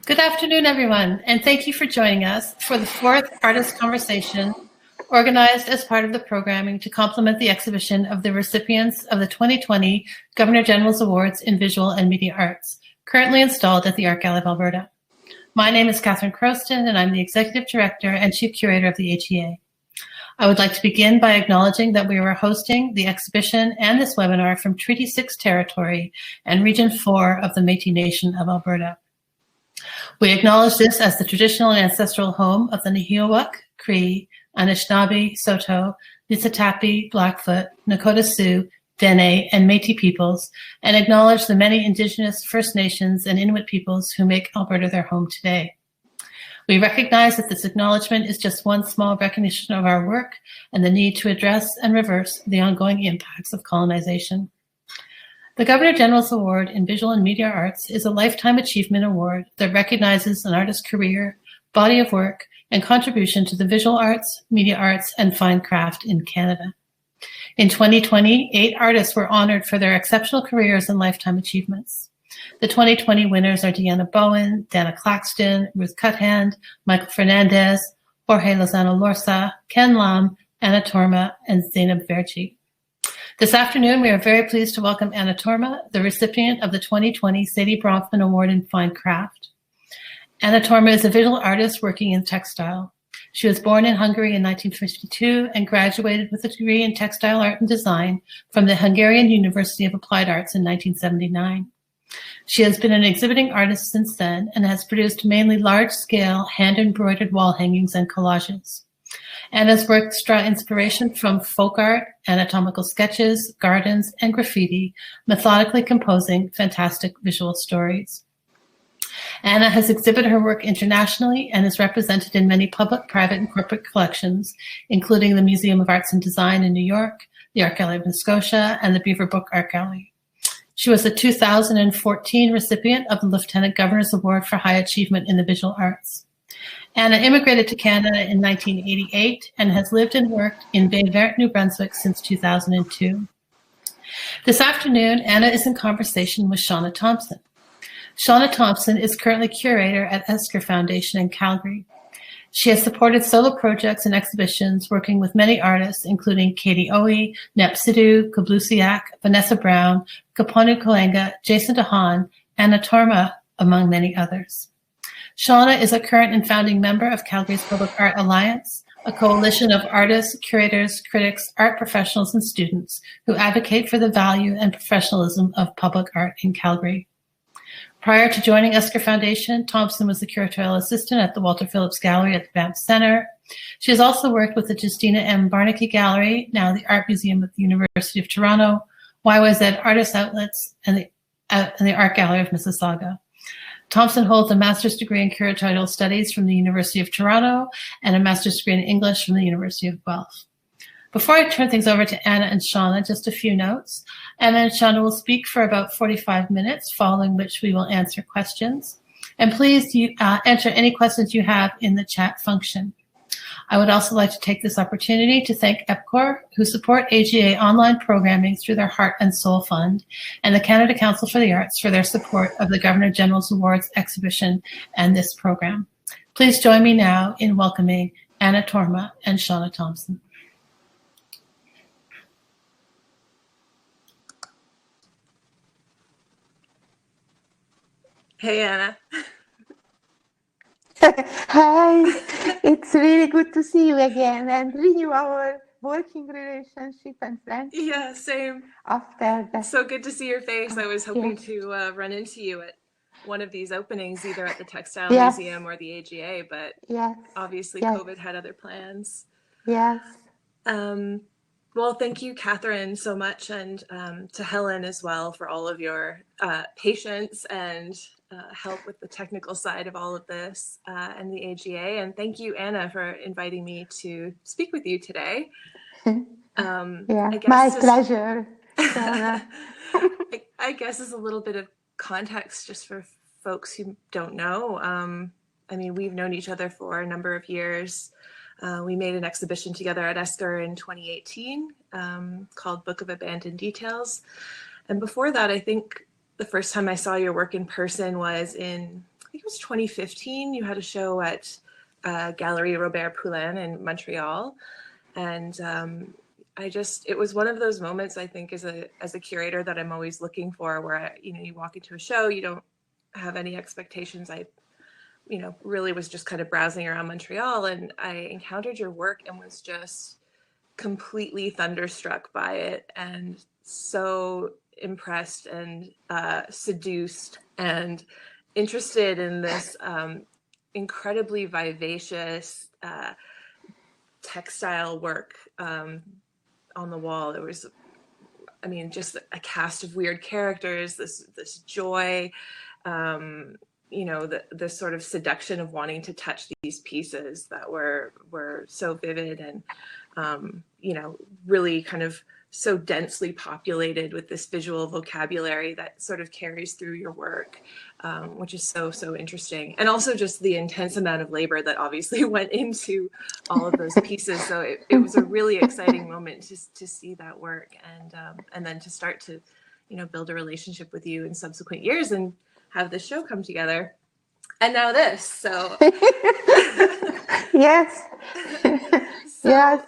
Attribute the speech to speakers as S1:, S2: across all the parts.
S1: Good afternoon, everyone, and thank you for joining us for the fourth Artist Conversation, organized as part of the programming to complement the exhibition of the recipients of the 2020 Governor General's Awards in Visual and Media Arts, currently installed at the Art Gallery of Alberta. My name is Catherine Croston, and I'm the Executive Director and Chief Curator of the AGA. I would like to begin by acknowledging that we are hosting the exhibition and this webinar from Treaty 6 territory and Region 4 of the Métis Nation of Alberta. We acknowledge this as the traditional and ancestral home of the Nahiawak, Cree, Anishinaabe, Saulteaux, Niitsitapi, Blackfoot, Nakota Sioux, Dene, and Métis peoples, and acknowledge the many Indigenous, First Nations, and Inuit peoples who make Alberta their home today. We recognize that this acknowledgement is just one small recognition of our work and the need to address and reverse the ongoing impacts of colonization. The Governor General's Award in Visual and Media Arts is a lifetime achievement award that recognizes an artist's career, body of work, and contribution to the visual arts, media arts, and fine craft in Canada. In 2020, 8 artists were honored for their exceptional careers and lifetime achievements. The 2020 winners are Deanna Bowen, Dana Claxton, Ruth Cuthand, Michael Fernandez, Jorge Lozano Lorca, Ken Lam, Anna Torma, and Zainab Verji. This afternoon, we are very pleased to welcome Anna Torma, the recipient of the 2020 Sadie Bronfman Award in Fine Craft. Anna Torma is a visual artist working in textile. She was born in Hungary in 1952 and graduated with a degree in textile art and design from the Hungarian University of Applied Arts in 1979. She has been an exhibiting artist since then and has produced mainly large-scale hand-embroidered wall hangings and collages. Anna's works draw inspiration from folk art, anatomical sketches, gardens, and graffiti, methodically composing fantastic visual stories. Anna has exhibited her work internationally and is represented in many public, private, and corporate collections, including the Museum of Arts and Design in New York, the Art Gallery of Nova Scotia, and the Beaverbrook Art Gallery. She was a 2014 recipient of the Lieutenant Governor's Award for High Achievement in the Visual Arts. Anna immigrated to Canada in 1988 and has lived and worked in Bay Verte, New Brunswick since 2002. This afternoon, Anna is in conversation with Shauna Thompson. Shauna Thompson is currently curator at Esker Foundation in Calgary. She has supported solo projects and exhibitions working with many artists, including Katie Owie, Nep Sidhu, Kablusiak, Vanessa Brown, Kaponu Kalenga, Jason DeHaan, Anna Torma, among many others. Shauna is a current and founding member of Calgary's Public Art Alliance, a coalition of artists, curators, critics, art professionals, and students who advocate for the value and professionalism of public art in Calgary. Prior to joining Esker Foundation, Thompson was the curatorial assistant at the Walter Phillips Gallery at the Banff Centre. She has also worked with the Justina M. Barnaky Gallery, now the Art Museum at the University of Toronto, YYZ Artist Outlets, and the Art Gallery of Mississauga. Thompson holds a master's degree in curatorial studies from the University of Toronto and a master's degree in English from the University of Guelph. Before I turn things over to Anna and Shauna, just a few notes. Anna and Shauna will speak for about 45 minutes, following which we will answer questions. And please enter any questions you have in the chat function. I would also like to take this opportunity to thank EPCOR, who support AGA online programming through their Heart and Soul Fund, and the Canada Council for the Arts for their support of the Governor General's Awards exhibition and this program. Please join me now in welcoming Anna Torma and Shauna Thompson.
S2: Hey, Anna.
S3: Hi, it's really good to see you again and renew our working relationship and friendship.
S2: Yeah, same.
S3: After that.
S2: So good to see your face. I was hoping to run into you at one of these openings, either at the Textile Museum or the AGA, but obviously COVID had other plans.
S3: Yes.
S2: Well, thank you, Catherine, so much, and to Helen as well for all of your patience and help with the technical side of all of this and the AGA. And thank you, Anna, for inviting me to speak with you today.
S3: My pleasure.
S2: I guess as a little bit of context just for folks who don't know. I mean, we've known each other for a number of years. We made an exhibition together at Esker in 2018 called Book of Abandoned Details. And before that, I think the first time I saw your work in person was in think it was 2015, you had a show at Gallery Robert Poulin in Montreal. And it was one of those moments, I think, as a curator that I'm always looking for, where you walk into a show, you don't have any expectations. I really was just kind of browsing around Montreal, and I encountered your work and was just completely thunderstruck by it, and so impressed and seduced and interested in this incredibly vivacious textile work on the wall. There was, just a cast of weird characters, this joy, the sort of seduction of wanting to touch these pieces that were so vivid and, really kind of so densely populated with this visual vocabulary that sort of carries through your work, which is so, so interesting. And also just the intense amount of labor that obviously went into all of those pieces. So it was a really exciting moment to see that work, and then to start to, build a relationship with you in subsequent years and have this show come together. And now this, so.
S3: Yes. Yes.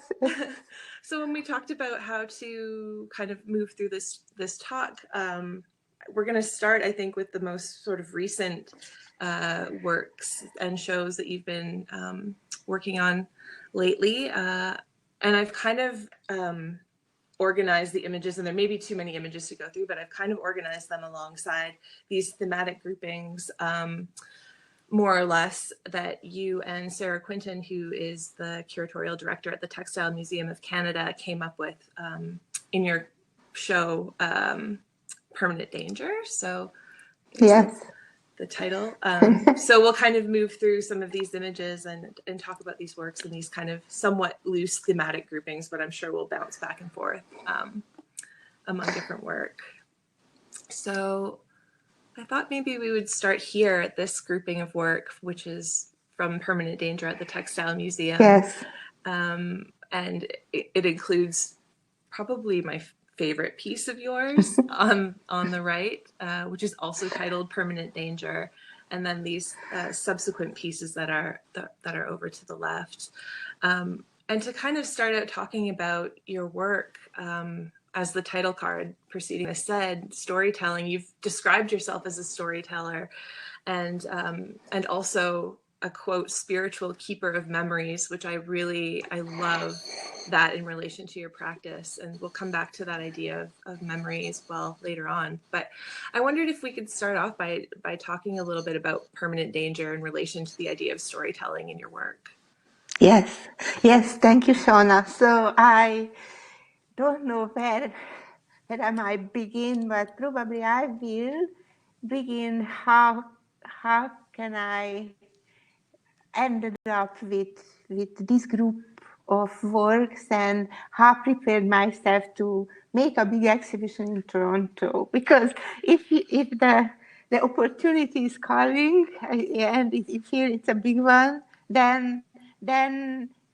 S2: So when we talked about how to kind of move through this talk, we're going to start, I think, with the most sort of recent works and shows that you've been working on lately. And I've kind of organized the images, and there may be too many images to go through, but I've kind of organized them alongside these thematic groupings, more or less, that you and Sarah Quinton, who is the curatorial director at the Textile Museum of Canada, came up with in your show, Permanent Danger. So
S3: yes,
S2: the title. So we'll kind of move through some of these images and talk about these works in these kind of somewhat loose thematic groupings, but I'm sure we'll bounce back and forth among different work. So I thought maybe we would start here at this grouping of work, which is from Permanent Danger at the Textile Museum.
S3: yes.
S2: And it includes probably my favorite piece of yours on the right, which is also titled Permanent Danger. And then these subsequent pieces that are over to the left. And to kind of start out talking about your work, as the title card preceding this said, storytelling. You've described yourself as a storyteller, and also a, quote, spiritual keeper of memories, which I love that in relation to your practice. And we'll come back to that idea of memory as well later on. But I wondered if we could start off by talking a little bit about Permanent Danger in relation to the idea of storytelling in your work.
S3: Yes, thank you, Shauna. So I don't know where I might begin, but probably I will begin how can I ended up with this group of works, and how prepared myself to make a big exhibition in Toronto. Because if the opportunity is calling, and if you feel it's a big one, then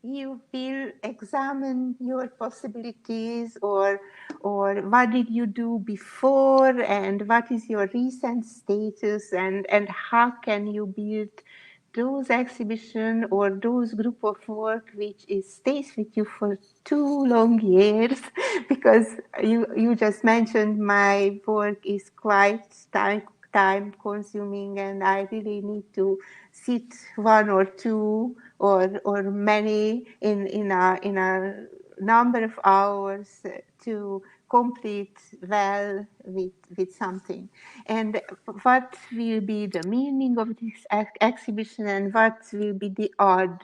S3: you will examine your possibilities, or what did you do before, and what is your recent status, and how can you build those exhibition or those group of work which stays with you for 2 long years. Because you just mentioned my work is quite time consuming, and I really need to sit 1 or 2 or many in a number of hours to complete well with something. And what will be the meaning of this exhibition, and what will be the odd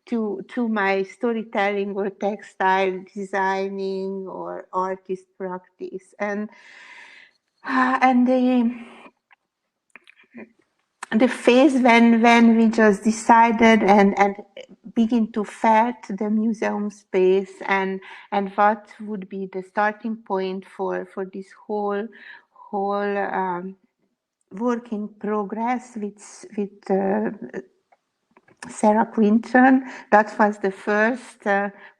S3: to my storytelling or textile designing or artist practice. And the phase when we just decided and begin to fet the museum space, and what would be the starting point for this whole work in progress with Sarah Quinton. That was the first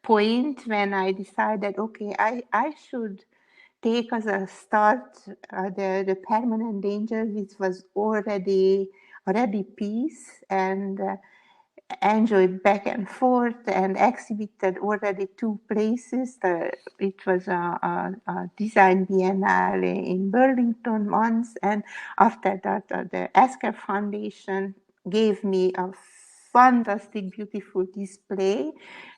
S3: point when I decided, okay, I should take as a start the Permanent Danger, which was already ready piece, and enjoyed back and forth and exhibited already 2 places. It was a design biennale in Burlington once, and after that the Esker Foundation gave me a fantastic, beautiful display.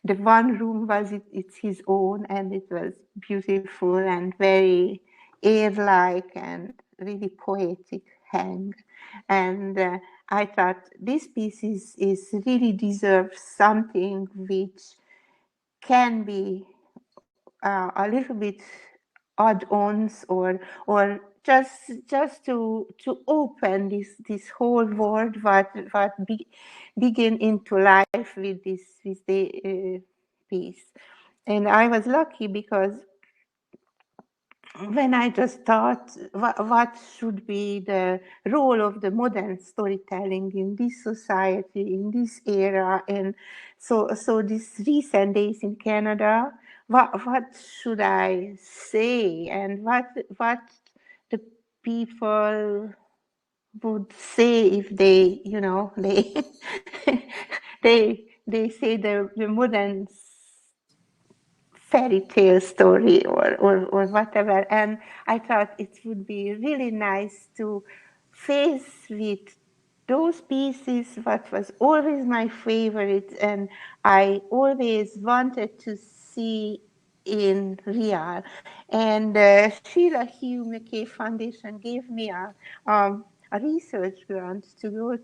S3: The one room was it's his own, and it was beautiful and very air-like and really poetic hang. And I thought this piece is really deserves something which can be a little bit add-ons or just to open this whole world what begin into life with the piece. And I was lucky because when I just thought what should be the role of the modern storytelling in this society, in this era, and so these recent days in Canada, what should I say, and what the people would say if they, they they say the modern fairy tale story or whatever. And I thought it would be really nice to face with those pieces what was always my favorite and I always wanted to see in real. And Sheila Hugh McKay Foundation gave me a research grant to go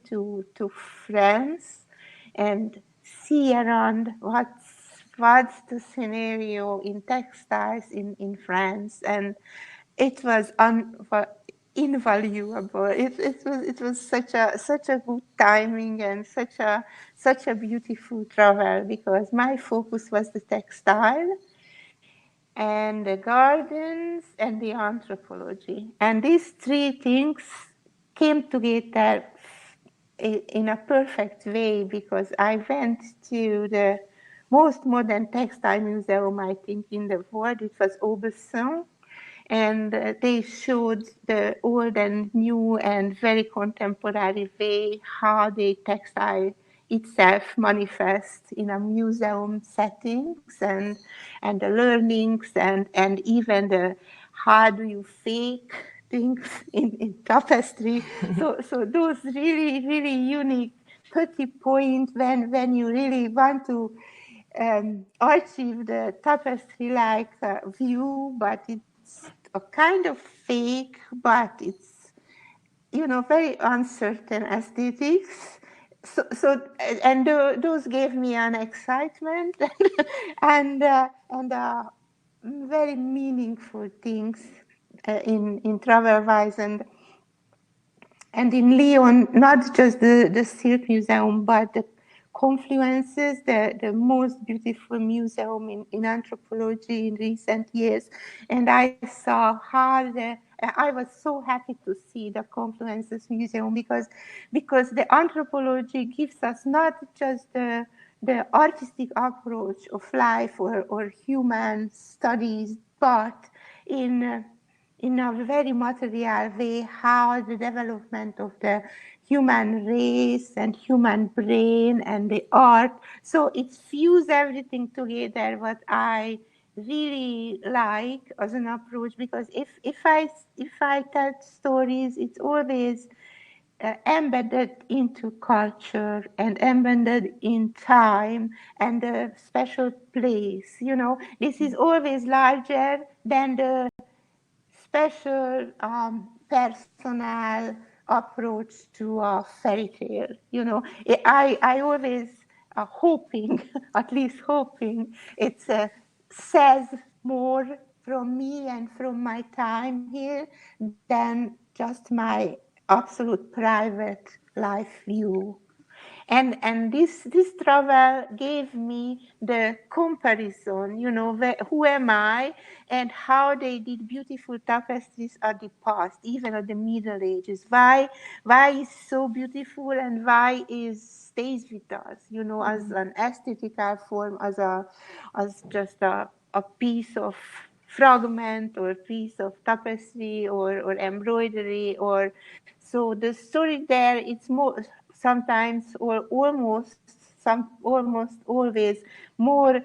S3: to France and see around what's the scenario in textiles in France, and it was invaluable. It was such a good timing and such a beautiful travel because my focus was the textile and the gardens and the anthropology, and these 3 things came together in a perfect way because I went to the most modern textile museum, I think, in the world. It was Aubusson, and they showed the old and new and very contemporary way how the textile itself manifests in a museum settings and the learnings and even the how do you fake things in tapestry. So those really unique 30 points when you really want to achieve the tapestry-like view, but it's a kind of fake, but it's very uncertain aesthetics. Those gave me an excitement and very meaningful things in travel-wise and in Lyon, not just the Silk Museum, but the Confluences, the most beautiful museum in anthropology in recent years. And I saw how I was so happy to see the Confluences Museum because the anthropology gives us not just the artistic approach of life or human studies, but in a very material way how the development of the human race and human brain and the art. So it fused everything together what I really like as an approach because if I tell stories, it's always embedded into culture and embedded in time and a special place. This is always larger than the special personal approach to a fairy tale. I always hoping, at least hoping, it says more from me and from my time here than just my absolute private life view. And this travel gave me the comparison, who am I and how they did beautiful tapestries at the past, even at the Middle Ages. Why is so beautiful and why is stays with us, as an aesthetical form, as just a piece of fragment or piece of tapestry or embroidery or So the story there, it's more sometimes or almost always more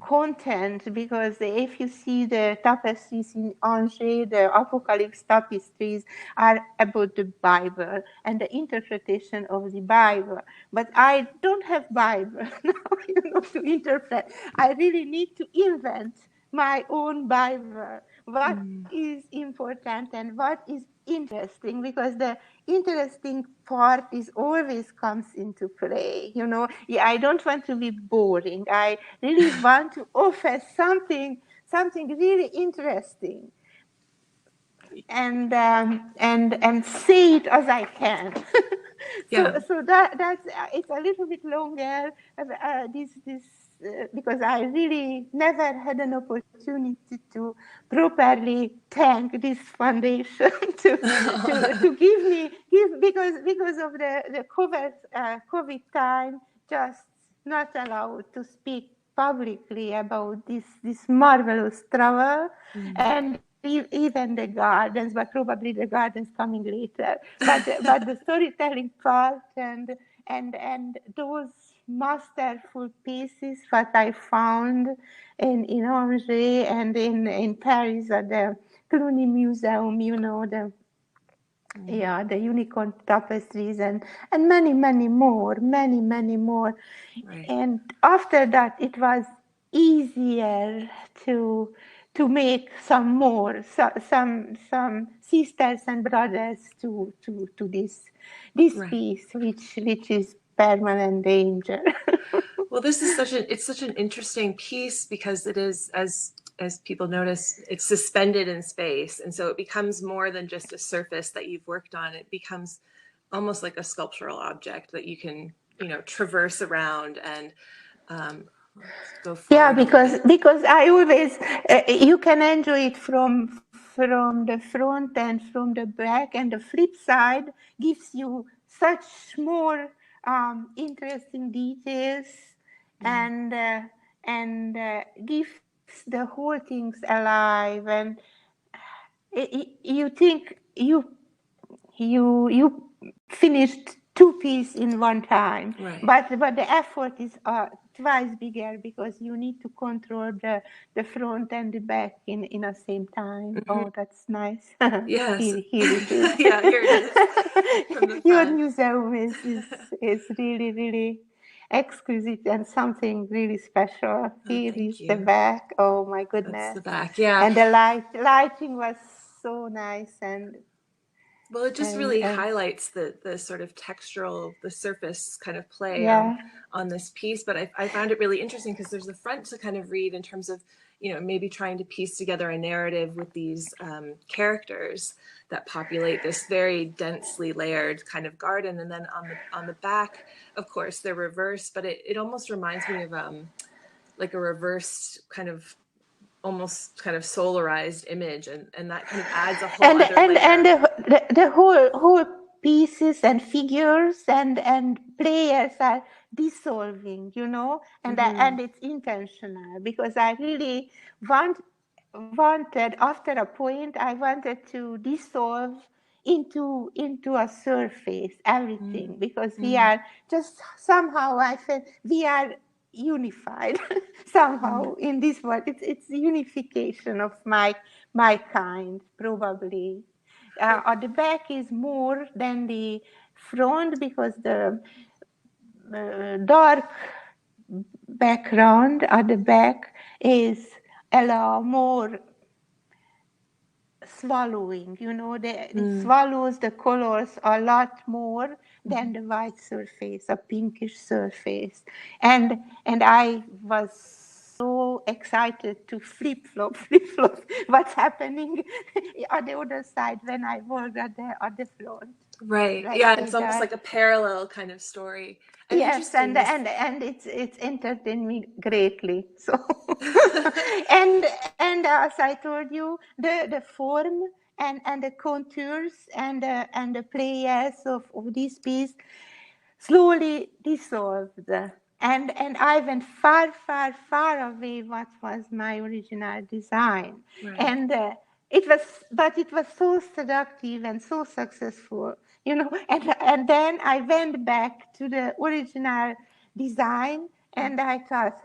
S3: content, because if you see the tapestries in Angers, the Apocalypse tapestries are about the Bible and the interpretation of the Bible. But I don't have Bible now, to interpret. I really need to invent my own Bible. What is important and what is interesting, because the interesting part is always comes into play. Yeah, I don't want to be boring. I really want to offer something really interesting, and say it as I can.
S2: Yeah.
S3: So that's it's a little bit longer. This because I really never had an opportunity to properly thank this foundation to give because of the COVID time, just not allowed to speak publicly about this marvelous travel. And even the gardens, but probably the gardens coming later. But the storytelling part and those masterful pieces that I found in Angers and in Paris at the Cluny Museum, the unicorn tapestries and many more.
S2: Right.
S3: And after that, it was easier to make some more, some sisters and brothers to this
S2: Right.
S3: piece, which is permanent danger.
S2: Well, this is such an interesting piece, because it is, as people notice, it's suspended in space, and so it becomes more than just a surface that you've worked on. It becomes almost like a sculptural object that you can traverse around and go forward.
S3: Yeah, because I always you can enjoy it from the front and from the back, and the flip side gives you such more interesting details, and gives the whole things alive, and you think you finished two pieces in one time,
S2: Right.
S3: but the effort is twice bigger, because you need to control the front and the back in the same time. Oh, that's nice.
S2: Yes.
S3: Here it is.
S2: Yeah, here it is. From the
S3: Your
S2: front.
S3: museum is really exquisite and something really special. Here
S2: Thank
S3: is the
S2: you.
S3: back. Oh my
S2: That's
S3: goodness.
S2: the back. Yeah.
S3: And the lighting was so nice, and
S2: Well, it just really highlights the sort of textural, the surface kind of play on this piece. But I found it really interesting, because there's the front to kind of read in terms of, maybe trying to piece together a narrative with these characters that populate this very densely layered kind of garden. And then on the back, of course, they're reversed, but it almost reminds me of like a reversed kind of, almost kind of solarized image, and that kind of adds a whole other layer.
S3: And the whole pieces and figures and players are dissolving, and it's intentional, because I really wanted, after a point, I wanted to dissolve into a surface everything, because we are just somehow, I feel we are unified somehow in this world. It's unification of my kind, probably. At the back is more than the front, because the dark background at the back is allow more swallowing, it swallows the colors a lot more than the white surface, a pinkish surface. And I was so excited to flip-flop what's happening on the other side when I was at the front.
S2: Right.
S3: Like,
S2: yeah, it's almost like a parallel kind of story. And
S3: yes, and it's entertained me greatly. So and as I told you, the form and the contours and the players of this piece slowly dissolved. And I went far away what was my original design.
S2: Right.
S3: And it was so seductive and so successful, and then I went back to the original design, and I thought,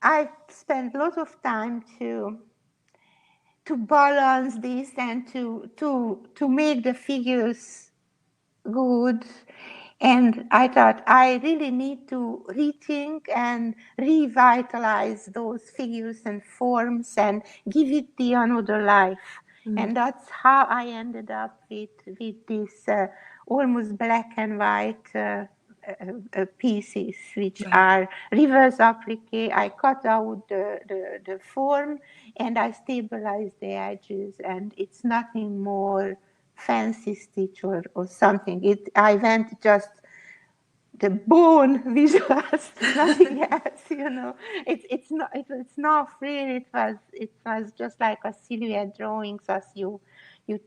S3: I spent a lot of time to balance this and to make the figures good. And I thought I really need to rethink and revitalize those figures and forms and give it the another life. And that's how I ended up with this almost black and white pieces, which are reverse applique. I cut out the form and I stabilize the edges, and it's nothing more fancy stitch or something. I went just the bone visuals, nothing else. It's not free. It was just like a silhouette drawings, as you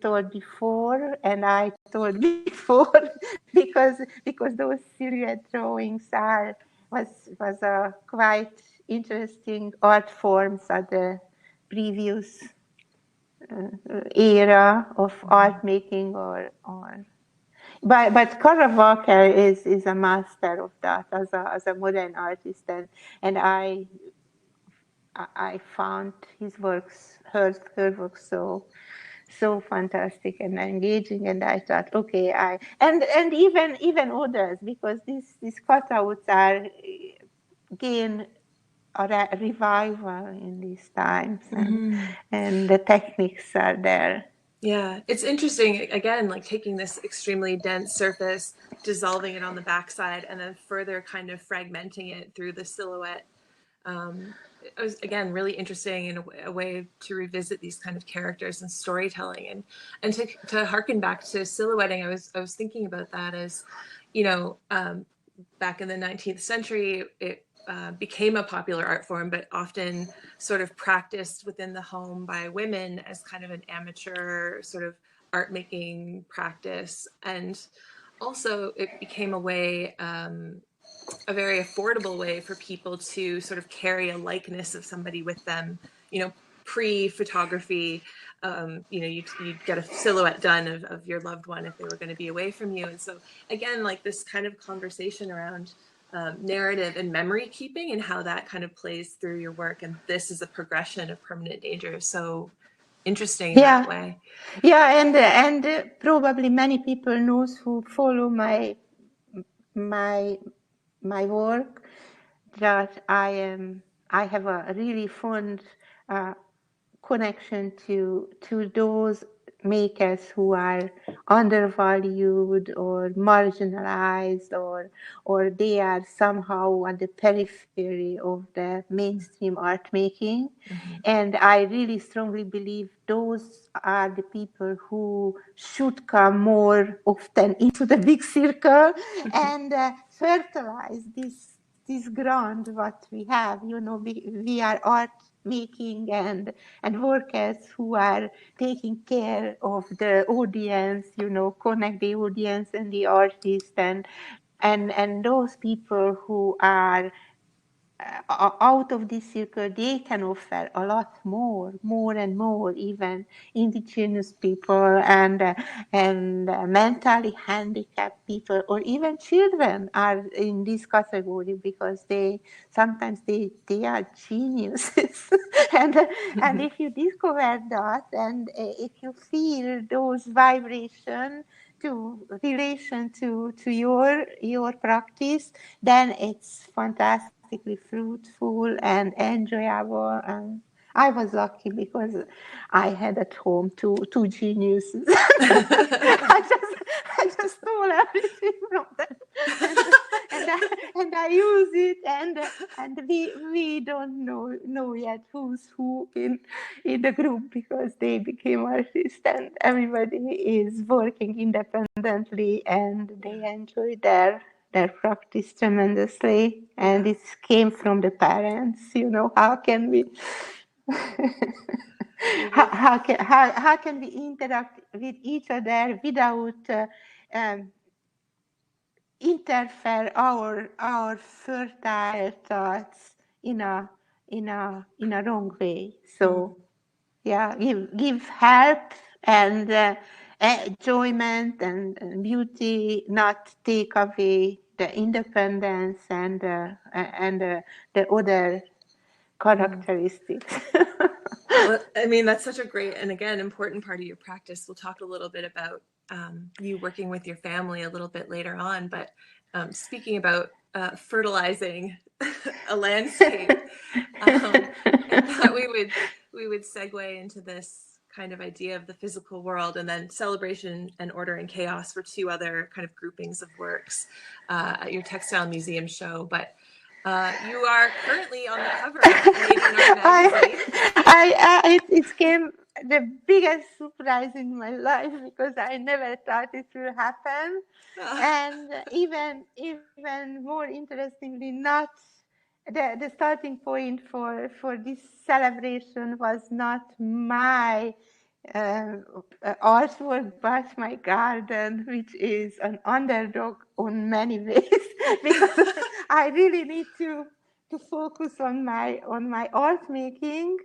S3: told before, and I told before, because those silhouette drawings was a quite interesting art forms at the previous era of art making but Caravaca is a master of that as a modern artist, and I found his works, her works so fantastic and engaging, and I thought, okay, and even others, because these cutouts are gain a revival in these times, and the techniques are there.
S2: Yeah, it's interesting, again, like taking this extremely dense surface, dissolving it on the backside, and then further kind of fragmenting it through the silhouette. It was, again, really interesting in a way to revisit these kind of characters and storytelling. And to harken back to silhouetting, I was thinking about that as, back in the 19th century, it became a popular art form, but often sort of practiced within the home by women as kind of an amateur sort of art making practice. And also it became a way, a very affordable way for people to sort of carry a likeness of somebody with them, pre-photography. You'd get a silhouette done of your loved one if they were going to be away from you. And so again, like this kind of conversation around narrative and memory keeping and how that kind of plays through your work. And this is a progression of permanent danger. So interesting in that way.
S3: Yeah, and probably many people knows who follow my work that I have a really fond connection to those makers who are undervalued or marginalized, or they are somehow on the periphery of the mainstream art making. And I really strongly believe those are the people who should come more often into the big circle and fertilize this ground what we have. We are art making and workers who are taking care of the audience, connect the audience and the artist, and those people who are out of this circle, they can offer a lot more and more. Even indigenous people and mentally handicapped people, or even children are in this category, because sometimes they are geniuses. and if you discover that, and if you feel those vibrations to relation to your practice, then it's fantastic, fruitful and enjoyable. And I was lucky because I had at home two geniuses. I just stole everything from them, and I use it, and we don't know yet who's who in the group, because they became artists and everybody is working independently and they enjoy their practice tremendously, and it came from the parents. How can we how can we interact with each other without interfere our fertile thoughts in a wrong way? So give help and enjoyment and beauty, not take away the independence and the other characteristics.
S2: Well, I mean, that's such a great and again important part of your practice. We'll talk a little bit about you working with your family a little bit later on, but speaking about fertilizing a landscape, I thought we would segue into this kind of idea of the physical world, and then celebration and order and chaos were two other kind of groupings of works at your textile museum show. But you are currently on the cover of Canadian Art Magazine.
S3: It came the biggest surprise in my life because I never thought it will happen, and even more interestingly, not the starting point for this celebration was not my artwork, but my garden, which is an underdog on many ways, because I really need to focus on my art making,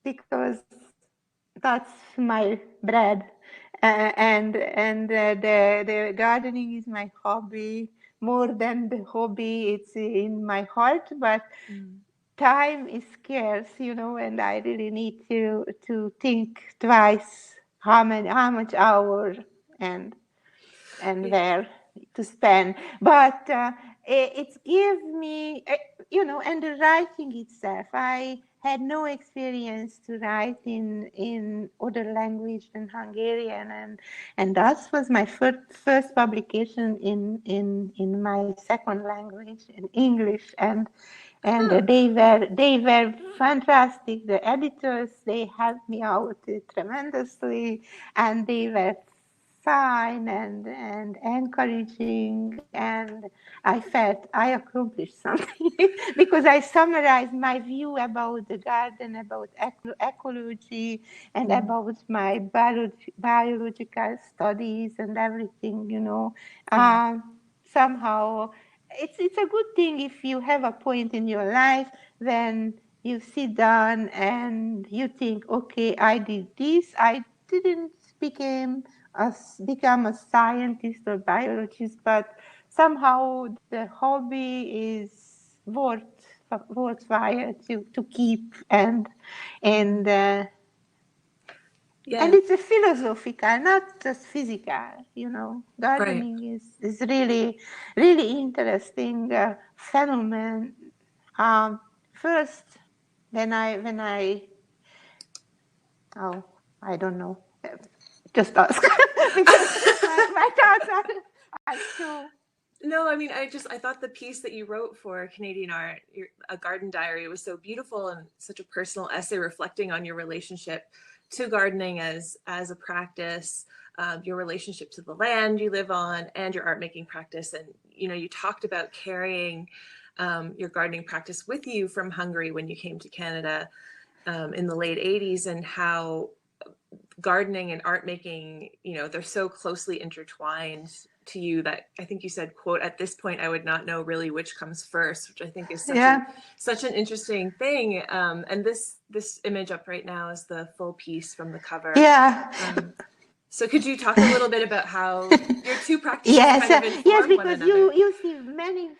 S3: because that's my bread, and the gardening is my hobby. More than the hobby, it's in my heart, but time is scarce, and I really need to think twice how much hour and where to spend. But it gives me, and the writing itself. I had no experience to write in other language than Hungarian, and that was my first publication in my second language, in English, and they were fantastic. The editors, they helped me out tremendously, and they were fine and encouraging, and I felt I accomplished something because I summarized my view about the garden, about ecology, and about my biological studies and everything, somehow it's a good thing if you have a point in your life when you sit down and you think, okay, I did this. I didn't become a scientist or biologist, but somehow the hobby is worthwhile to keep, and and it's a philosophical, not just physical. Gardening is really, really interesting phenomenon. First, when I I don't know, just ask because my thoughts are so.
S2: No, I mean, I thought the piece that you wrote for Canadian Art, a garden diary, was so beautiful and such a personal essay reflecting on your relationship to gardening as a practice, your relationship to the land you live on, and your art making practice. And you talked about carrying your gardening practice with you from Hungary when you came to Canada in the late 80s, and how gardening and art making, they're so closely intertwined to you that I think you said, quote, "At this point, I would not know really which comes first," which I think is such an interesting thing. And this image up right now is the full piece from the cover.
S3: Yeah.
S2: So could you talk a little bit about how your two practices kind of inform
S3: yes, because
S2: one another?
S3: you see many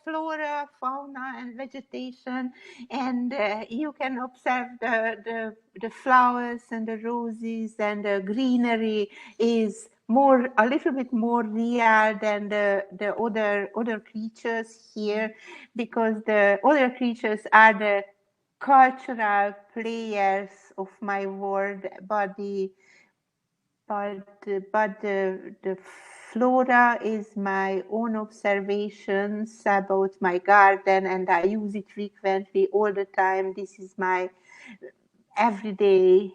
S3: flora, fauna, and vegetation, and you can observe the flowers and the roses, and the greenery is a little bit more real than the other creatures here, because the other creatures are the cultural players of my world, but the flora is my own observations about my garden, and I use it frequently all the time. This is my everyday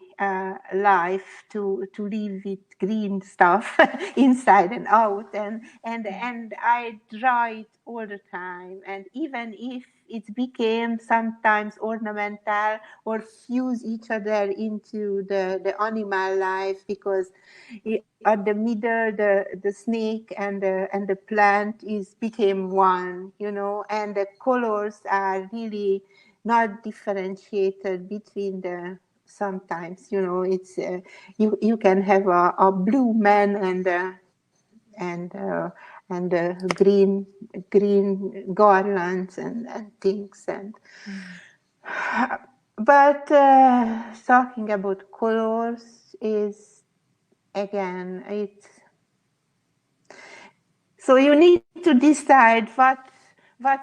S3: life to live with green stuff inside and out, and I draw it all the time, and even if it became sometimes ornamental or fuse each other into the animal life, because at the middle the snake and the plant became one, and the colors are really not differentiated between the sometimes, it's you can have a blue man and green garlands and things and but talking about colors is again so you need to decide what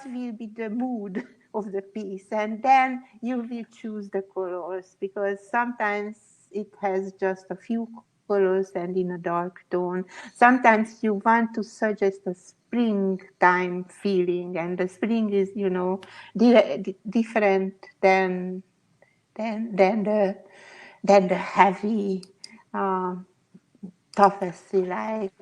S3: will be the mood of the piece, and then you will choose the colors, because sometimes it has just a few colors and in a dark tone. Sometimes you want to suggest a springtime feeling, and the spring is, different than the heavy tapestry like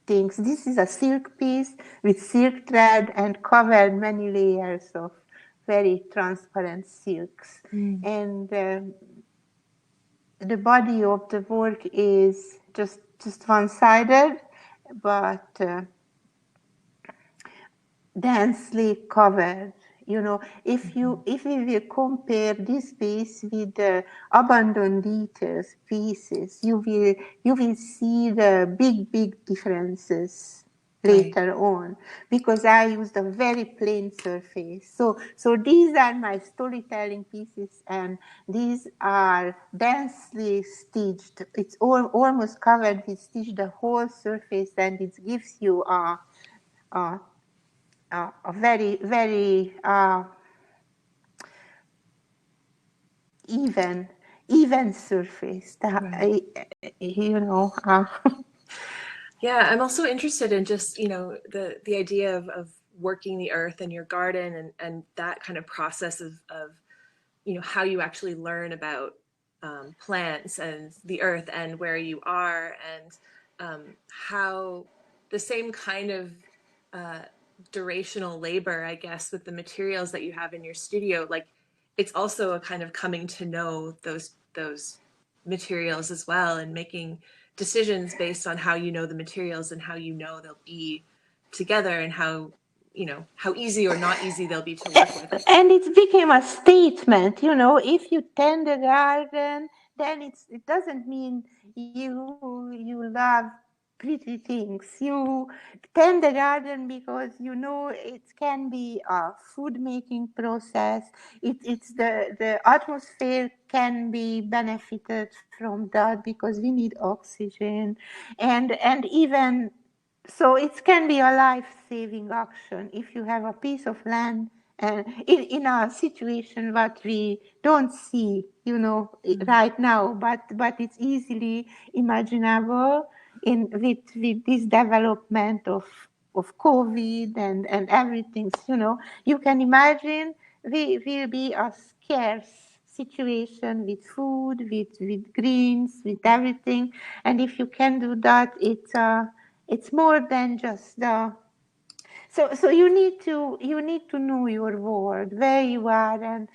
S3: things. This is a silk piece with silk thread and covered many layers of very transparent silks. And the body of the work is just one-sided, but densely covered. If we will compare this piece with the abandoned details pieces, you will see the big differences later on, because I used a very plain surface. So these are my storytelling pieces, and these are densely stitched. It's almost covered with stitch, the whole surface, and it gives you a very even surface.
S2: Yeah, I'm also interested in just the idea of working the earth in your garden and that kind of process of how you actually learn about plants and the earth and where you are, and how the same kind of durational labor, I guess, with the materials that you have in your studio, like it's also a kind of coming to know those materials as well, and making decisions based on how you know the materials and how they'll be together, and how easy or not easy they'll be to work with.
S3: And it became a statement, if you tend a garden, then it doesn't mean you love pretty things. You tend the garden because it can be a food making process. It's the atmosphere can be benefited from that, because we need oxygen, and even so it can be a life-saving action if you have a piece of land and in a situation what we don't see, right now, but it's easily imaginable with this development of COVID and everything. You can imagine we will be a scarce situation with food, with greens, with everything, and if you can do that, it's more than just the. So you need to know your world, where you are, and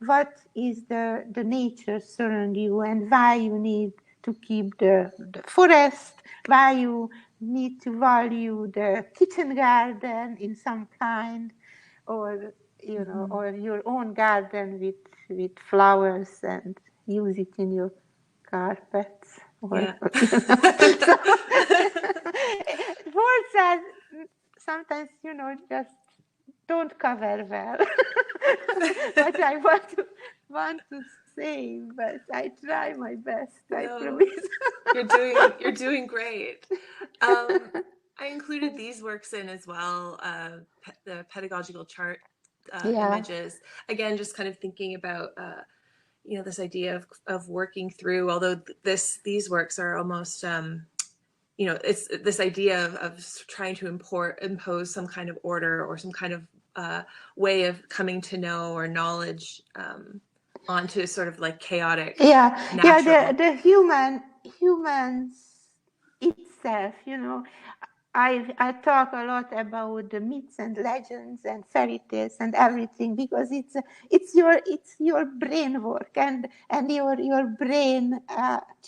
S3: what is the nature surround you, and why you need to keep the forest, why you need to value the kitchen garden in some kind, or or your own garden with flowers, and use it in your carpets. Words are sometimes, just don't cover well what I want to say, but I try my best. I promise.
S2: You're doing great. I included these works in as well, the pedagogical chart images. Again, just kind of thinking about this idea of working through, although these works are almost it's this idea of trying to impose some kind of order or some kind of way of coming to know or knowledge onto sort of like chaotic
S3: the humans itself, I talk a lot about the myths and legends and fairy tales and everything, because it's your brain work and your brain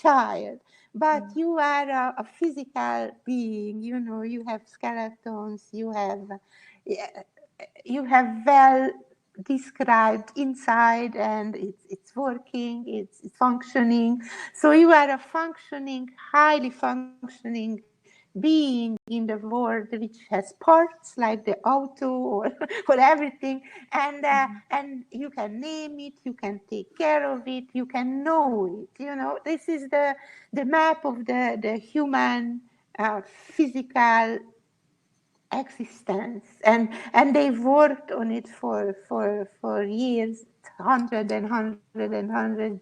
S3: child, but you are a physical being. You have skeletons, you have well described inside, and it's working, it's functioning. So you are a functioning, highly functioning being in the world, which has parts like the auto or or everything, and you can name it, you can take care of it, you can know it. You know, this is the map of the human physical existence, and they've worked on it for years, hundred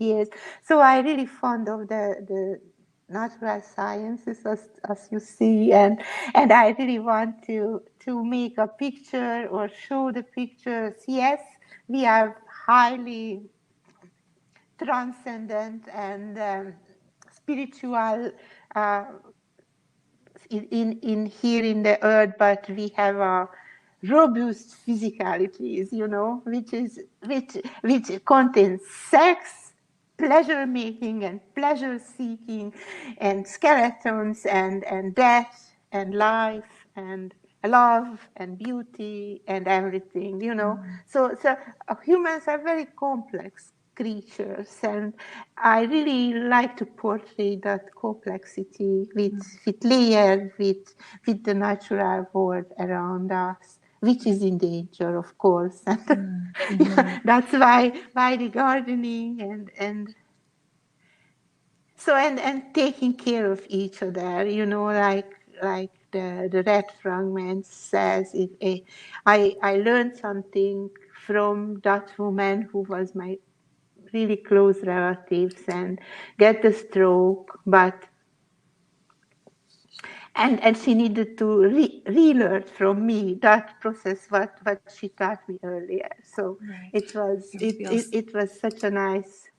S3: years. So I really fond of the natural sciences, as you see, and I really want to make a picture or show the pictures. Yes, we are highly transcendent and spiritual uh, in here in the earth, but we have a robust physicalities, you know, which contains sex, pleasure making and pleasure seeking, and skeletons and death and life and love and beauty and everything, you know. So humans are very complex creatures, and I really like to portray that complexity with layers with the natural world around us, which is in danger, of course. Yeah, that's why the gardening and so and taking care of each other, you know, like the red fragment says, I learned something from that woman who was my really close relatives and get the stroke, but and she needed to relearn from me that process what she taught me earlier. So it was such a nice.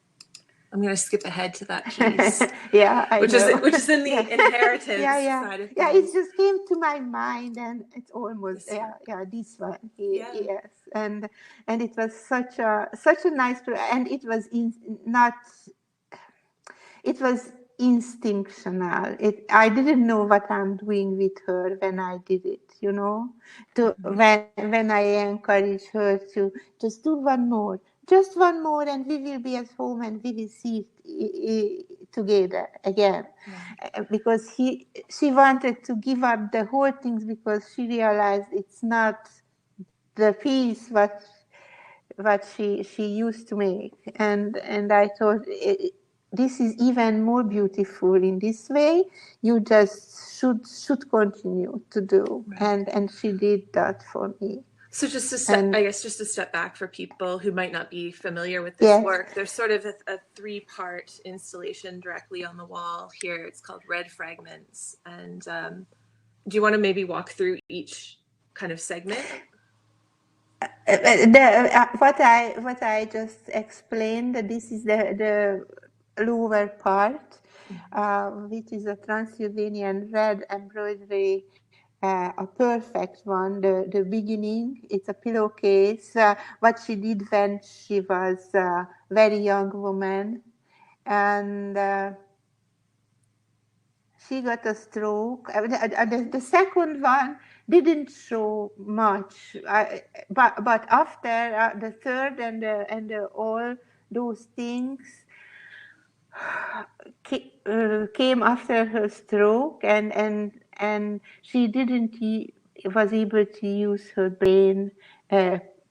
S2: I'm going to skip ahead to that piece.
S3: Yeah, I
S2: which
S3: know.
S2: Which is in the inheritance
S3: yeah.
S2: side of things.
S3: Yeah, it just came to my mind, and it's almost this one. Yes, and it was such a nice, and it was not. It was instinctional. I didn't know what I'm doing with her when I did it, you know. When I encouraged her to just do just one more, and we will be at home and we will see it together again. Because she wanted to give up the whole things because she realized it's not the piece what she used to make, and I thought this is even more beautiful in this way. You just should continue to do, and she did that for me.
S2: So just to step back for people who might not be familiar with this work, there's sort of a 3-part installation directly on the wall here. It's called Red Fragments, and do you want to maybe walk through each kind of segment?
S3: What I just explained, this is the lower part, which is a Transylvanian red embroidery, a perfect one. The beginning, it's a pillowcase. What she did when she was a very young woman, and she got a stroke. The second one didn't show much, but after the third and all those things came after her stroke, and she didn't was able to use her brain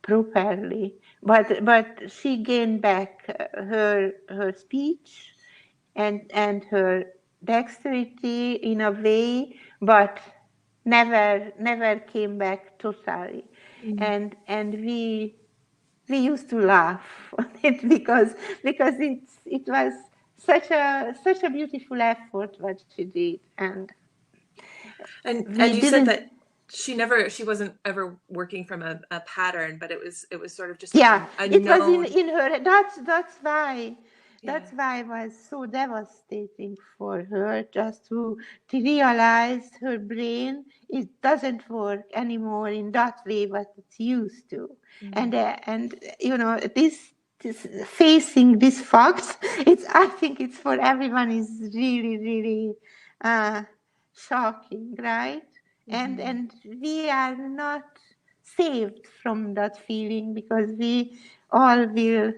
S3: properly, but she gained back her speech and her dexterity in a way, but never came back totally. And we used to laugh on it because it was such a beautiful effort what she did, and
S2: you said that she wasn't ever working from a pattern, but it was sort of just
S3: it was in her. That's why it was so devastating for her, just to realize her brain, it doesn't work anymore in that way what it's used to. And you know, this facing these facts, I think it's for everyone is really shocking, right? And we are not saved from that feeling, because we all will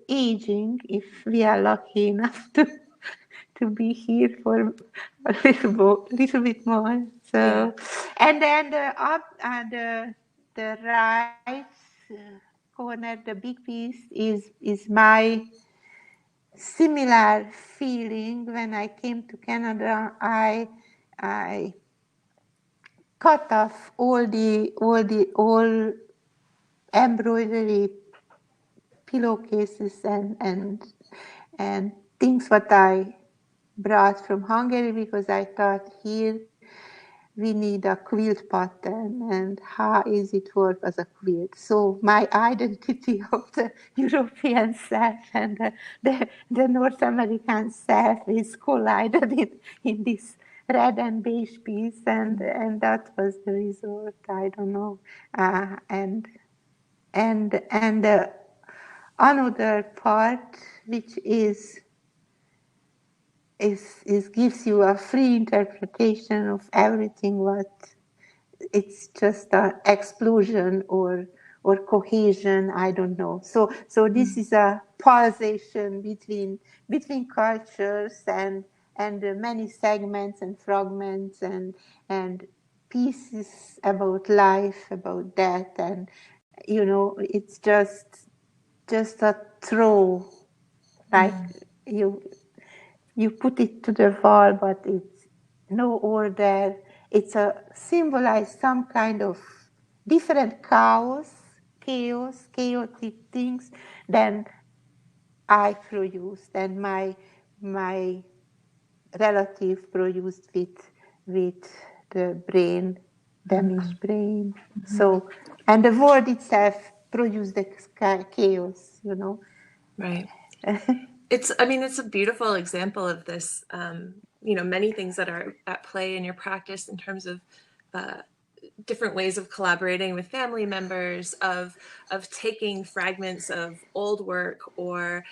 S3: aging if we are lucky enough to be here for a little bit more. So, and then the right corner, the big piece is my similar feeling. When I came to Canada, I cut off all embroidery pillowcases and things what I brought from Hungary, because I thought here we need a quilt pattern, and how is it work as a quilt? So my identity of the European self and the North American self is collided in this red and beige piece, and that was the result. I don't know, and another part which is gives you a free interpretation of everything, what it's just an explosion or cohesion, I don't know. So this is a pulsation between cultures and many segments and fragments and pieces about life, about death, and it's just a throw, like you put it to the wall, but it's no order. It's a symbolize some kind of different chaotic things than I produced and my relative produced with the brain, damaged brain. So, and the world itself produced the chaos,
S2: Right. It's a beautiful example of this, many things that are at play in your practice in terms of different ways of collaborating with family members, of taking fragments of old work or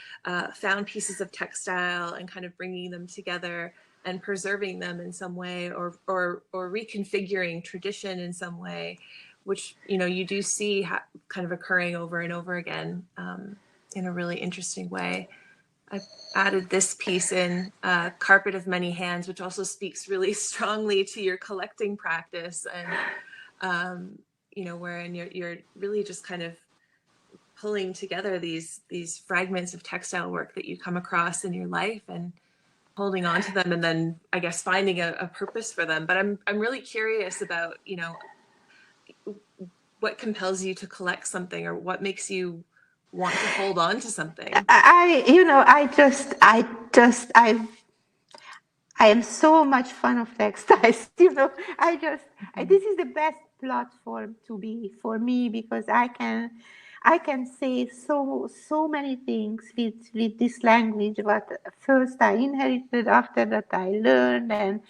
S2: found pieces of textile and kind of bringing them together and preserving them in some way, or reconfiguring tradition in some way, which you do see kind of occurring over and over again in a really interesting way. I've added this piece in, Carpet of Many Hands, which also speaks really strongly to your collecting practice, and wherein you're really just kind of pulling together these fragments of textile work that you come across in your life and holding on to them, and then I guess finding a purpose for them. But I'm really curious about what compels you to collect something, or what makes you want to hold on to something.
S3: I am so much fan of textiles. This is the best platform to be for me, because I can say so many things with this language. But first I inherited, after that I learned,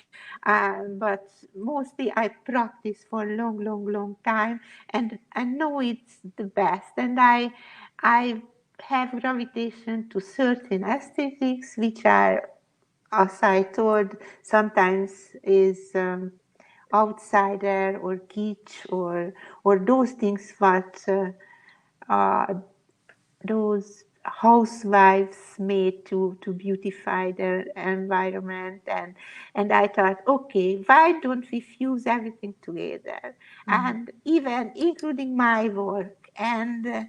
S3: but mostly I practice for a long time, and I know it's the best. And I have gravitation to certain aesthetics, which are, as I told, sometimes is outsider or kitsch or those things what those housewives made to beautify their environment, and I thought, okay, why don't we fuse everything together, and even including my work, and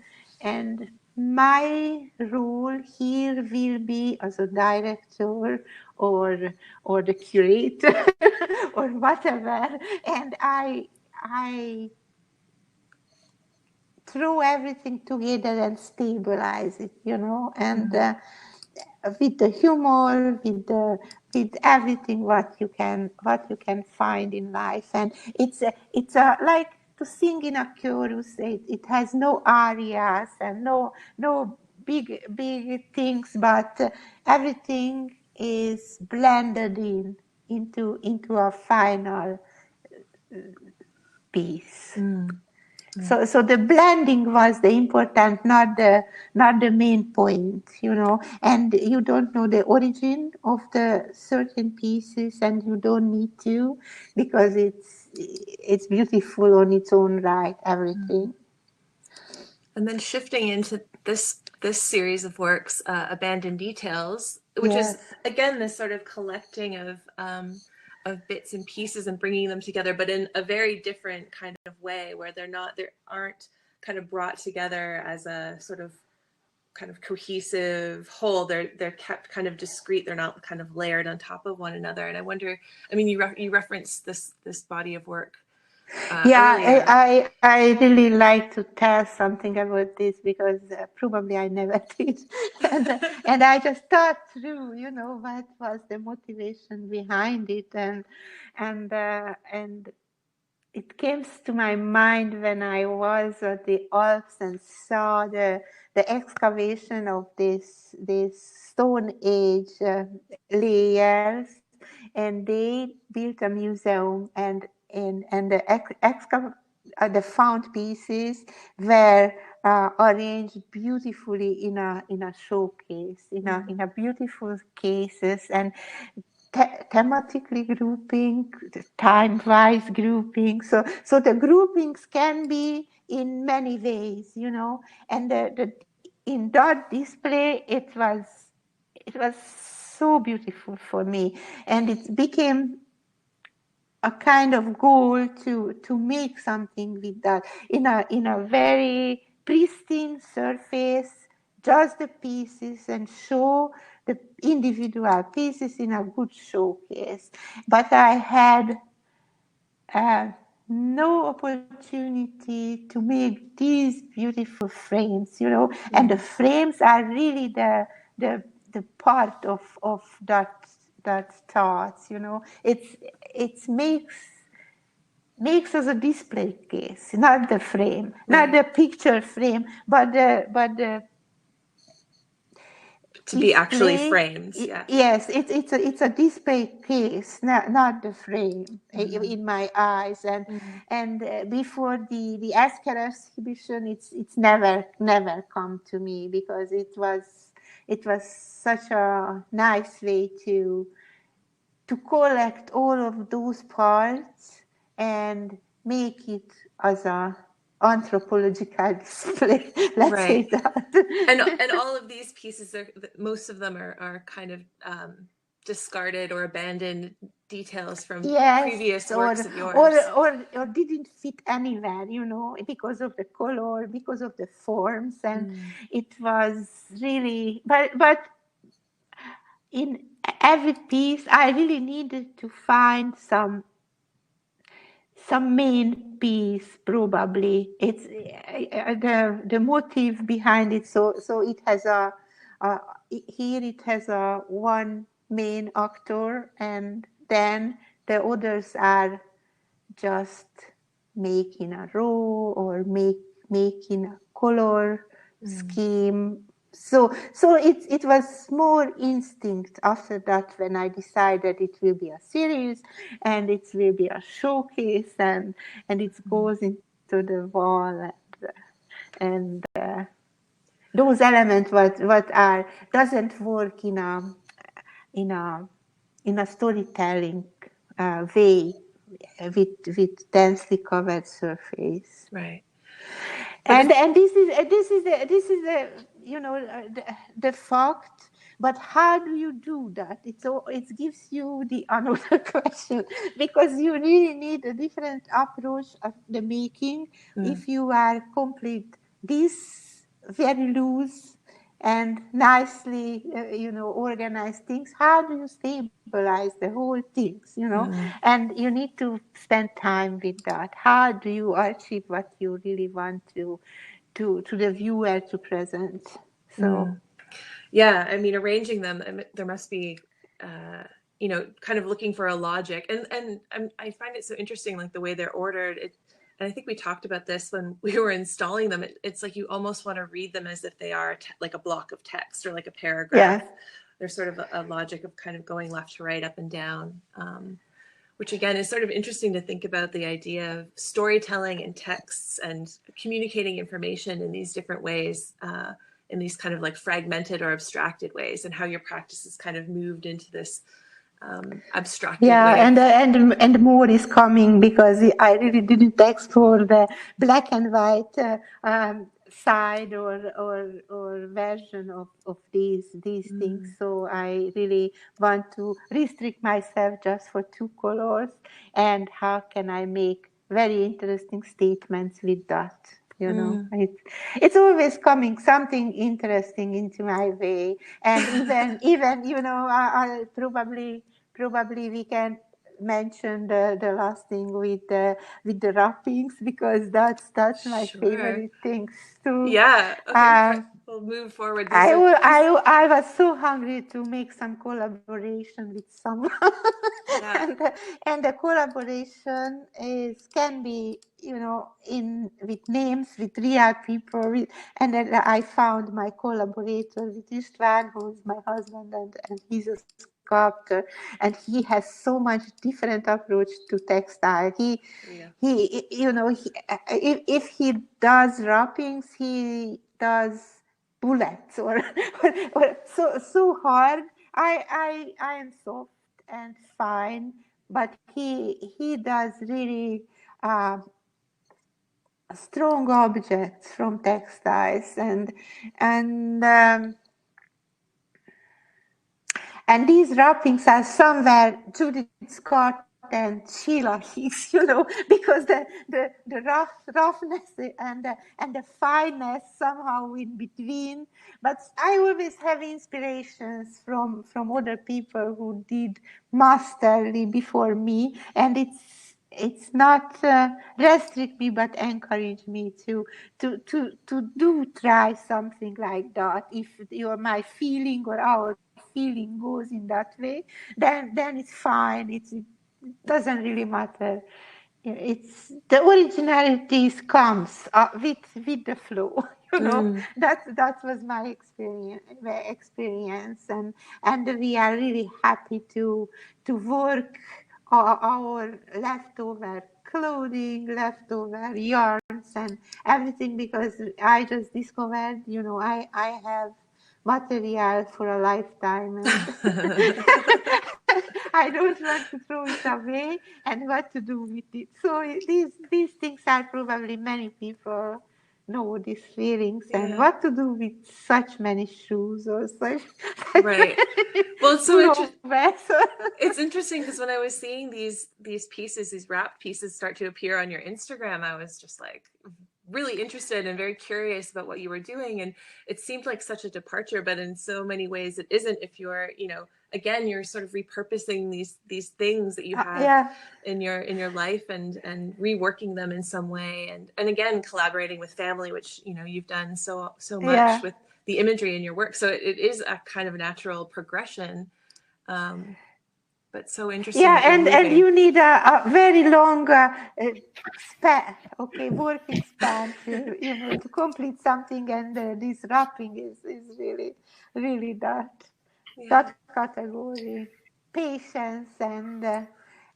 S3: my role here will be as a director or the curator or whatever, and I throw everything together and stabilize it, and with the humor, with everything what you can find in life, and it's a like to sing in a chorus. It has no arias and no big things, but everything is blended into a final piece. So the blending was the important, not the main point, and you don't know the origin of the certain pieces, and you don't need to, because it's beautiful on its own right, everything.
S2: And then shifting into this series of works, Abandoned Details, which is again this sort of collecting of bits and pieces and bringing them together, but in a very different kind of way, where they aren't kind of brought together as a sort of kind of cohesive whole. They're kept kind of discrete. They're not kind of layered on top of one another. And I wonder, I mean, you referenced this body of work.
S3: I really like to tell something about this, because probably I never did, and I just thought through, what was the motivation behind it, and it came to my mind when I was at the Alps and saw the excavation of this Stone Age layers, and they built a museum, and the found pieces were arranged beautifully in a showcase, in a beautiful cases, and thematically grouping, time-wise grouping. So the groupings can be in many ways, and in that display, it was so beautiful for me, and it became a kind of goal to make something with that in a very pristine surface, just the pieces, and show the individual pieces in a good showcase. But I had no opportunity to make these beautiful frames, and the frames are really the part of that thoughts, it makes us a display case, not the frame, not the picture frame, but the
S2: to be actually framed.
S3: Yes, it's a display case, not the frame, in my eyes. And before the Esker exhibition, it's never come to me, because it was such a nice way to collect all of those parts and make it as a anthropological display, let's say that.
S2: And all of these pieces, most of them are kind of discarded or abandoned details from previous works of yours,
S3: or didn't fit anywhere, because of the color, because of the forms, and it was really, but in every piece I really needed to find some main piece. Probably it's the motive behind it, so it has here it has a one main actor, and then the others are just making a row or making a color scheme. So it was more instinct after that, when I decided it will be a series and it will be a showcase, and it goes into the wall, and those elements what are doesn't work in a storytelling way with densely covered surface.
S2: Right.
S3: And this is the fact. But how do you do that? It gives you the another question, because you really need a different approach of the making. If you are complete this very loose and nicely organized things, how do you stabilize the whole things, and you need to spend time with that. How do you achieve what you really want to the viewer to present? So
S2: I mean, arranging them, there must be kind of looking for a logic, and I find it so interesting, like the way they're ordered. And I think we talked about this when we were installing them. It's like you almost want to read them as if they are like a block of text or like a paragraph. There's sort of a logic of kind of going left to right, up and down, which again is sort of interesting to think about, the idea of storytelling and texts and communicating information in these different ways, in these kind of like fragmented or abstracted ways, and how your practice has kind of moved into this abstracted
S3: Yeah,
S2: way.
S3: and more is coming, because I really didn't explore the black and white side or version of these things. So I really want to restrict myself just for two colors, and how can I make very interesting statements with that. It's always coming something interesting into my way, and even I probably we can mention the last thing with the wrappings, because that's my
S2: Sure.
S3: favorite things too.
S2: Yeah. Okay. We'll move forward.
S3: I was so hungry to make some collaboration with someone.
S2: Yeah.
S3: and the collaboration can be in with names, with real people, and then I found my collaborator with Istvan, who's my husband, and he's a sculptor, and he has so much different approach to textile. If he does wrappings, he does bullets or so hard. I am soft and fine, but he does really strong objects from textiles, and these wrappings are somewhere Judith Scott and Sheila Hicks, because the roughness and the fineness somehow in between. But I always have inspirations from other people who did masterly before me, and it's not restrict me, but encourage me to do try something like that. If my feeling or our feeling goes in that way, then it's fine. It doesn't really matter. It's the originalities comes with the flow. That was my experience, and we are really happy to work our leftover clothing, leftover yarns, and everything, because I just discovered, I have material for a lifetime, and I don't want to throw it away, and what to do with it. So these things are probably many people know these feelings, and what to do with such many shoes or such.
S2: Right. Well, it's so it's interesting, because when I was seeing these pieces, these wrapped pieces start to appear on your Instagram, I was just like really interested and very curious about what you were doing. And it seemed like such a departure, but in so many ways it isn't. If you're, again, you're sort of repurposing these things that you have in your life and reworking them in some way. And again, collaborating with family, which, you've done so much with the imagery in your work. So it is a kind of natural progression. But so interesting.
S3: Yeah, and you need a very long span, working span to complete something, and this wrapping is really, really that category. Patience and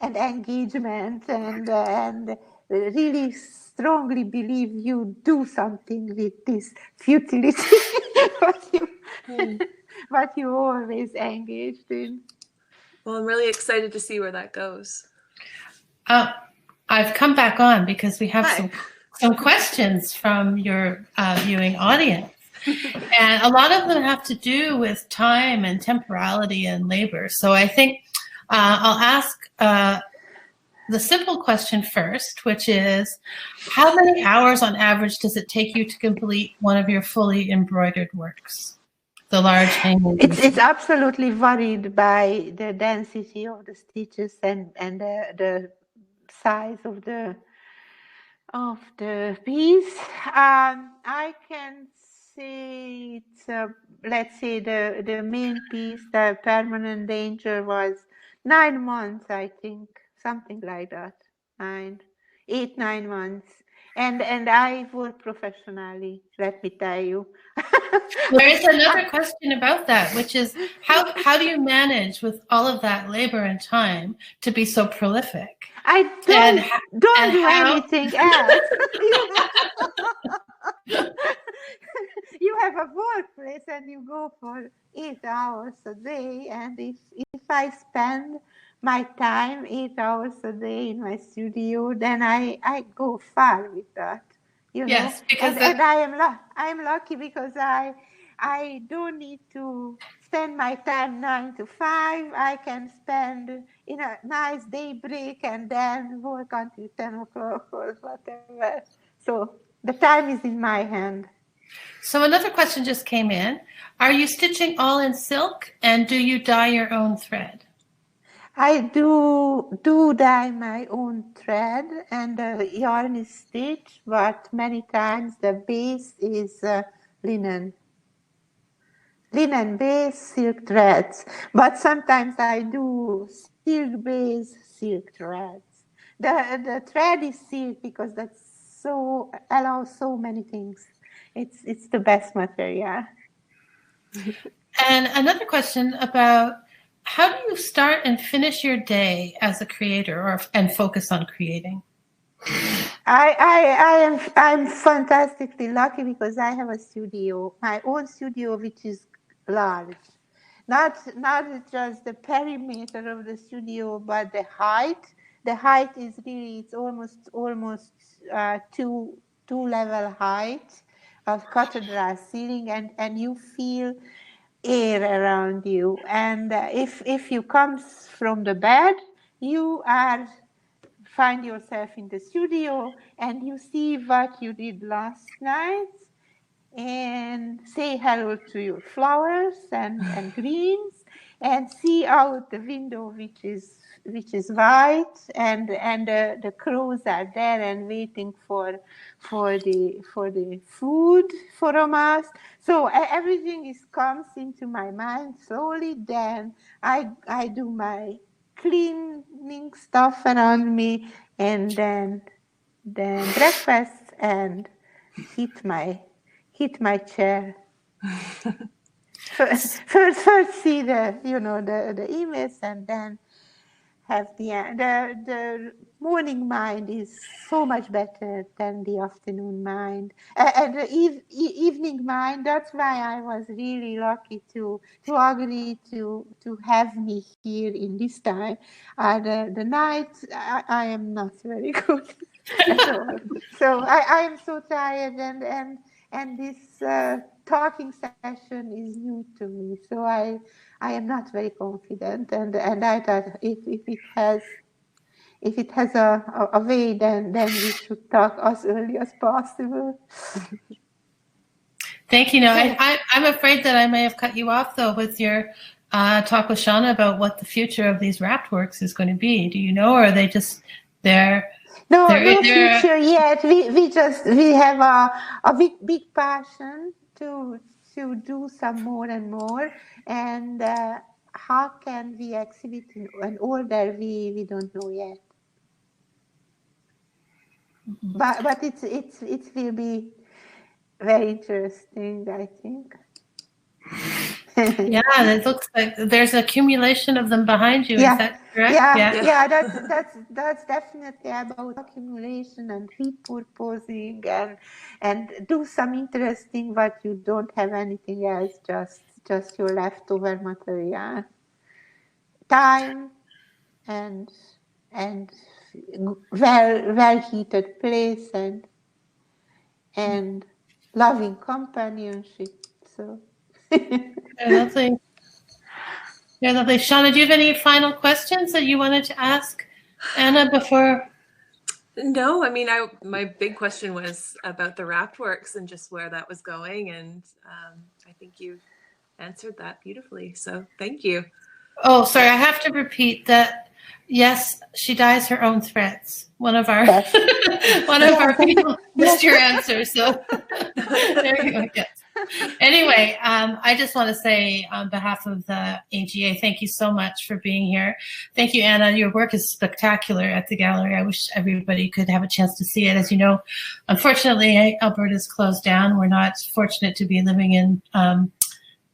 S3: engagement, and really strongly believe you do something with this futility what you always engaged in.
S2: Well, I'm really excited to see where that goes.
S1: I've come back on because we have some questions from your viewing audience. And a lot of them have to do with time and temporality and labor. So I think I'll ask the simple question first, which is, how many hours on average does it take you to complete one of your fully embroidered works? The large hanging.
S3: It's absolutely varied by the density of the stitches and the size of the piece. I can say it's let's say the main piece, the permanent danger, was 9 months, I think, something like that. 9 months. And I work professionally, let me tell you.
S1: There is another question about that, which is how do you manage with all of that labor and time to be so prolific?
S3: I don't do anything else. You have a workplace and you go for 8 hours a day, and if I spend my time 8 hours a day in my studio, then I go far with that, you know.
S1: Yes, because
S3: and I am lucky because I don't need to spend my time 9 to 5. I can spend in a nice day break and then work until 10 o'clock or whatever. So the time is in my hand.
S1: So another question just came in. Are you stitching all in silk, and do you dye your own thread?
S3: I do dye my own thread, and the yarn is stitched, but many times the base is linen base silk threads. But sometimes I do silk base silk threads. The thread is silk because that's allows so many things. It's the best material.
S1: And another question about how do you start and finish your day as a creator and focus on creating?
S3: I'm fantastically lucky because I have a studio, my own studio, which is large. Not just the perimeter of the studio, but the height. The height is really, it's almost two level height of cathedral ceiling, and you feel air around you. And if you come from the bed, you find yourself in the studio and you see what you did last night and say hello to your flowers and greens and see out the window which is white and the crows are there and waiting for the food from us. So everything comes into my mind slowly. Then I do my cleaning stuff around me, and then breakfast and hit my chair. First see the emails, and then have the morning mind is so much better than the afternoon mind, and the evening mind. That's why I was really lucky to agree to have me here in this time. The night I am not very good at all. So I am so tired, and this talking session is new to me. So I am not very confident, and I thought if it has a way, then we should talk as early as possible.
S1: Thank you. No, I'm afraid that I may have cut you off though with your talk with Shauna about what the future of these wrapped works is going to be. Do you know, or are they just there?
S3: No future yet. We have a big passion to do some more and more, and how can we exhibit in an order we don't know yet. Mm-hmm. But it will be very interesting, I think.
S1: Yeah, it looks like there's accumulation of them behind you.
S3: Yeah.
S1: Is that correct?
S3: Yeah. That's definitely about accumulation and repurposing and do some interesting what you don't have anything else, just your leftover material. Time and well heated place and loving companionship. So.
S1: They're lovely. They're lovely. Shauna, do you have any final questions that you wanted to ask Anna before?
S2: No, I mean, my big question was about the wrapped works and just where that was going, and I think you answered that beautifully. So thank you.
S1: Oh, sorry, I have to repeat that. Yes, she dyes her own threads. One of our our people missed your answer. So there you go. Yes. Anyway, I just want to say on behalf of the AGA, thank you so much for being here. Thank you, Anna. Your work is spectacular at the gallery. I wish everybody could have a chance to see it. As you know, unfortunately, Alberta's closed down. We're not fortunate to be living in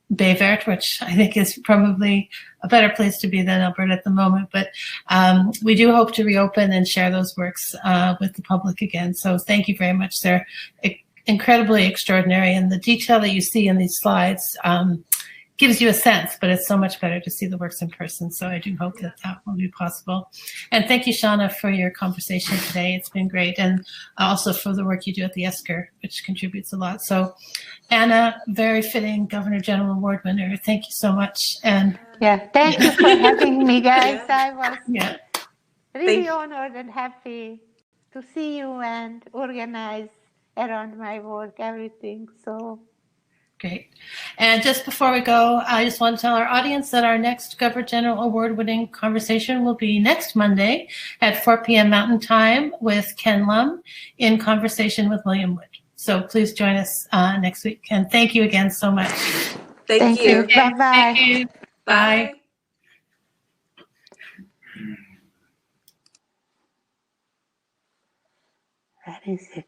S1: Baie Verte, which I think is probably a better place to be than Alberta at the moment. But we do hope to reopen and share those works with the public again. So thank you very much. They're incredibly extraordinary, and the detail that you see in these slides gives you a sense, but it's so much better to see the works in person. So I do hope that that will be possible. And thank you, Shauna, for your conversation today. It's been great. And also for the work you do at the Esker, which contributes a lot. So Anna, very fitting Governor General Award winner. Thank you so much. And
S3: thank you for having me, guys. I was really honored and happy to see you and organize around my work, everything. So
S1: great. And just before we go, I just want to tell our audience that our next Governor General Award-winning conversation will be next Monday at 4 p.m. Mountain Time with Ken Lum in conversation with William Wood. So please join us next week. And thank you again so much.
S2: Thank you.
S3: Bye-bye.
S1: Thank you. Bye.
S3: Where is it?